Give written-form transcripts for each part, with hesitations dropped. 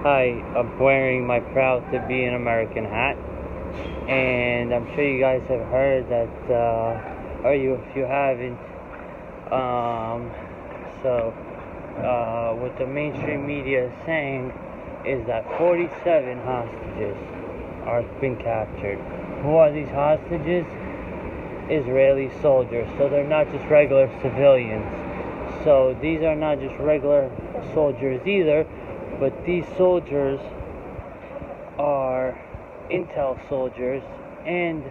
Hi, I'm wearing my proud to be an American hat, and I'm sure you guys have heard that, or if you haven't, um, what the mainstream media is saying is that 47 hostages are been captured. Who are these hostages? Israeli soldiers, so they're not just regular civilians. So these are not just regular soldiers either, but these soldiers are intel soldiers and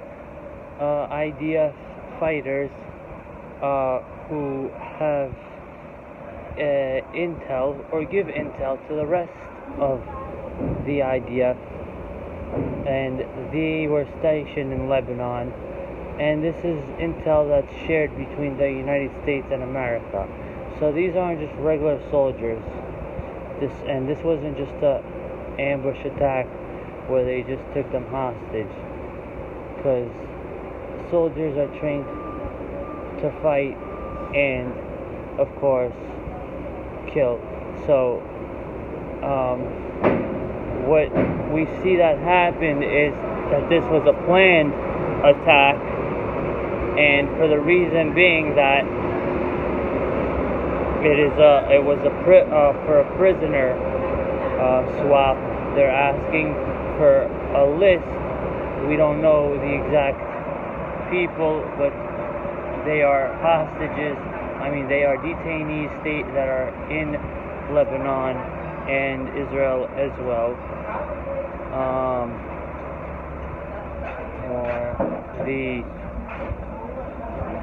IDF fighters who have intel or give intel to the rest of the IDF, and they were stationed in Lebanon, and this is intel that's shared between the United States and America. So these aren't just regular soldiers. This wasn't just a ambush attack where they just took them hostage, because soldiers are trained to fight and, of course, kill. So what we see that happened is that this was a planned attack, and for the reason being that it was for a prisoner swap. They're asking for a list. We don't know the exact people, but they are hostages. They are detainees that are in Lebanon and Israel as well.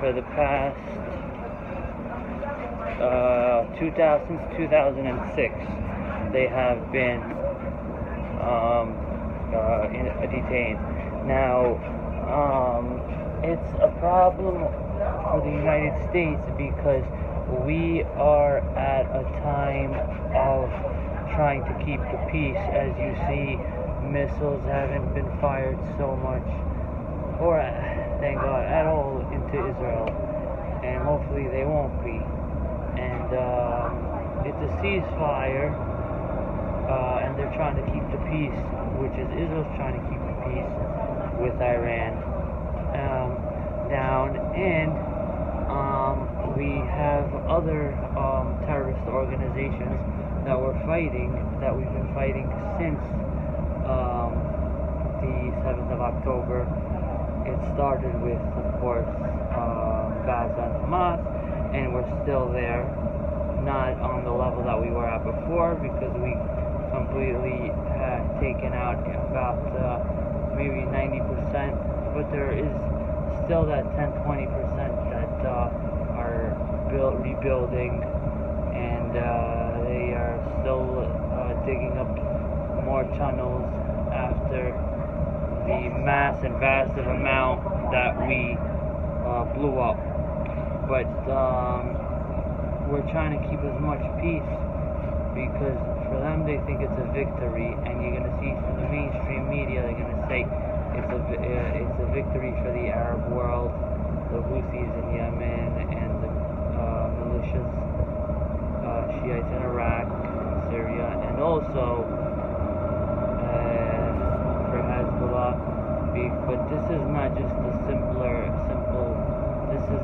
For the past 2006, they have been detained. Now, it's a problem for the United States because we are at a time of trying to keep the peace. As you see, missiles haven't been fired so much, or thank God, at all into Israel, and hopefully they won't be. And it's a ceasefire, and they're trying to keep the peace, which is Israel's trying to keep the peace with Iran down, and we have other terrorist organizations that we've been fighting since the 7th of October. It started with, of course, Gaza and Hamas, and we're still there, not on the level that we were at before, because we completely had taken out about maybe 90%, but there is still that 10-20% that are rebuilding, and they are still digging up more tunnels after the massive amount that we blew up. But we're trying to keep as much peace, because for them they think it's a victory, and you're going to see from the mainstream media they're going to say it's a victory for the Arab world, the Houthis in Yemen, and the militias, Shiites in Iraq, Syria, and also for Hezbollah. But this is not just a simple. This is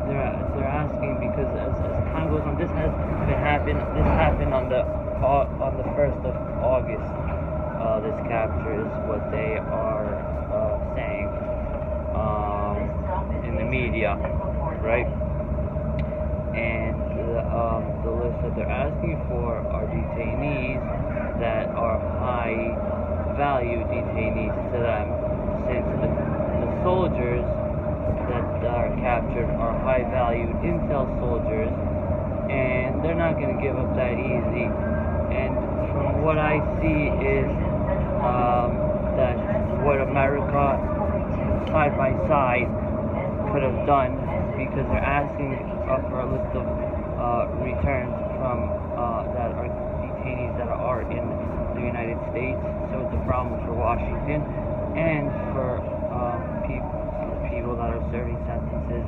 they're asking, because as time goes on, this happened on the 1st of August. This capture is what they are saying in the media, right? And the list that they're asking for are detainees that are high value detainees to them, since the soldiers that are captured are high valued intel soldiers, and they're not going to give up that easy. And from what I see is that what America side by side could have done, because they're asking for a list of returns from that are detainees that are in the United States. So it's a problem for Washington and for people that are serving sentences,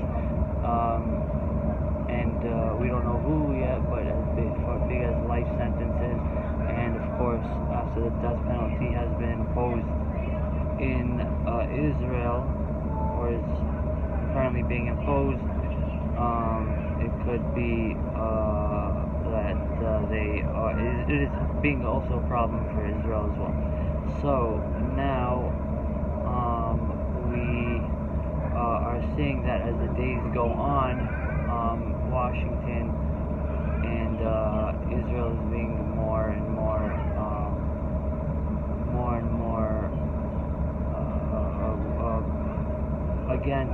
and we don't know who yet, but as big as life sentences, and of course after the death penalty has been imposed in Israel, or is currently being imposed, it could be that it is being also a problem for Israel as well. So now we are seeing that as the days go on, Washington and Israel is being more and more against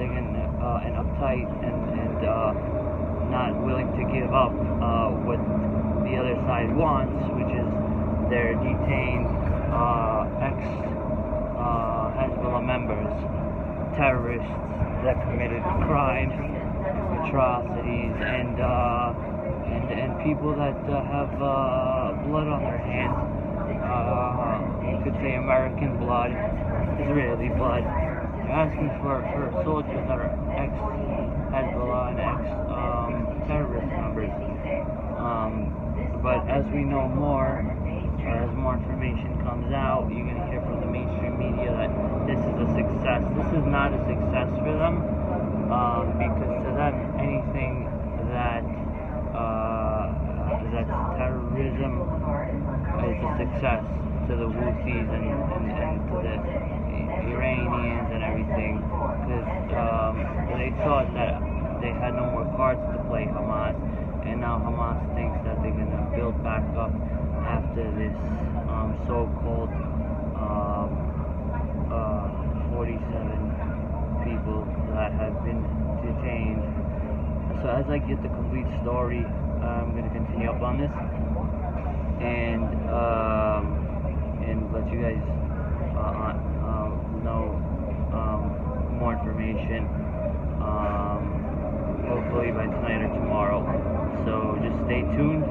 and uptight and not willing to give up what the other side wants, which is their detained ex-Hezbollah members, terrorists that committed crimes, atrocities, and people that have blood on their hands. You could say American blood, Israeli blood. They're asking for soldiers that are ex-Hezbollah and ex-terrorist members. But as we know more, or as more information comes out, you're going to hear from the mainstream media that this is a success. This is not a success for them, because to them, anything that's terrorism is a success to the Houthis and to the Iranians and everything, because they thought that they had no more cards to play, Hamas, and now Hamas thinks that they're going to build back up after this so-called 47 people that have been detained. So as I get the complete story, I'm going to continue up on this and let you guys know more information, hopefully by tonight or tomorrow. So just stay tuned.